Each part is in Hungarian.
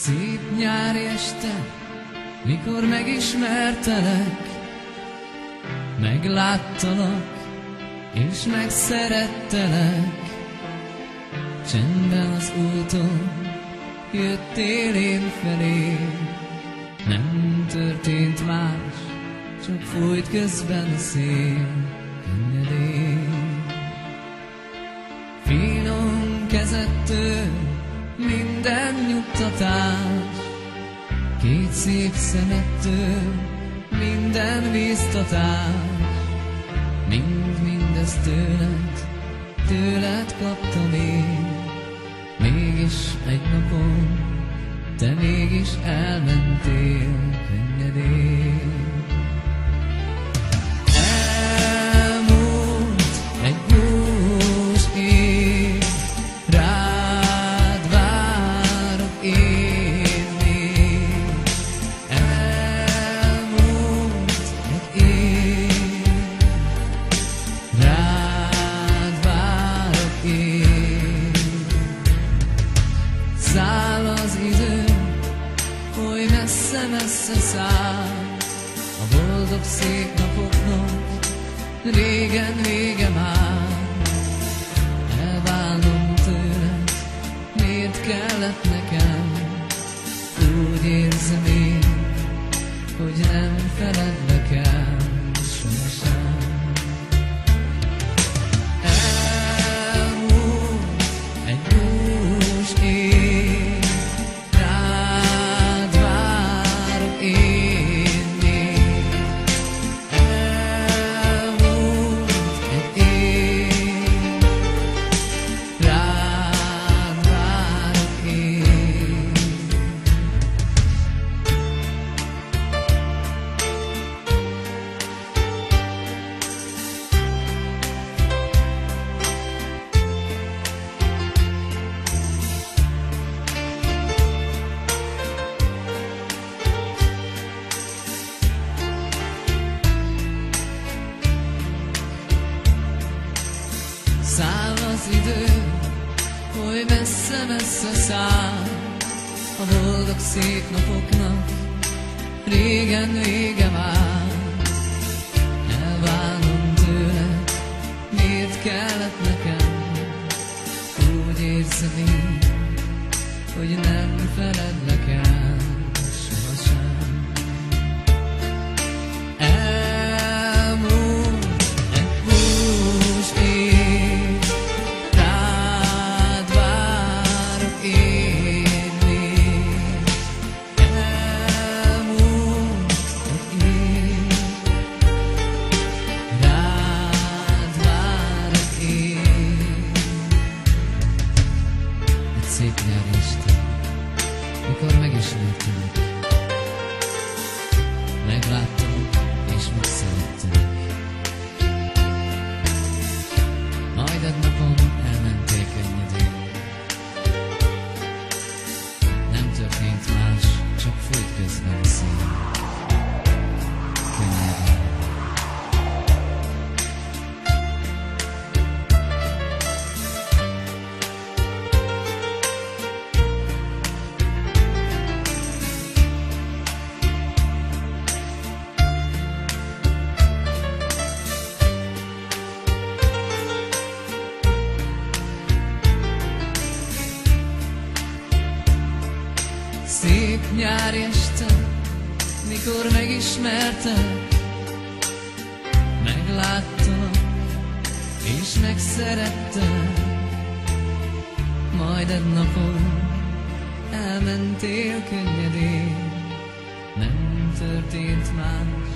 Szép nyári este, mikor megismertelek, megláttalak, és megszerettelek. Csendben az úton jöttél én felé, nem történt más, csak fújt közben a szél könnyedén. Finom kezedtől minden nyugtatás, két szép szemettől minden bíztatás. Mindez tőled kaptam én. Mégis egy napon te mégis elmentél könnyedén. Elmúlt egy bús év, rád várok én még. Elmúlt egy év, rád várok én. Száll az idő, oly messze-messze száll, a boldog szép napoknak régen vége már. Elválnom tőled, miért kellett nekem? Úgy érzem én, hogy nem feledlek el sohasem. Elmúlt egy bús év, rád várok én még. Elmúlt egy év, rád várok én. Száll az idő, oly messze-messze száll, a boldog szép napoknak régen vége már. Elválnom tőled, miért kellett nekem? Úgy érzem én, hogy nem feledlek el sohasem. Elmúlt egy bús év, rád várok én még. Elmúlt egy év, rád várok én. Egy szép nyári este, mikor megismertelek, megláttalak és megszerettelek. Majd egy napon elmentél könnyedén. Nem történt más, csak fújt közben a szél könnyedén. Szép nyári este, mikor megismertelek, megláttalak és megszerettelek. Majd egy napon elmentél könnyedén. Nem történt más,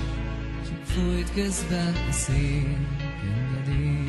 csak fújt közben a szél könnyedén.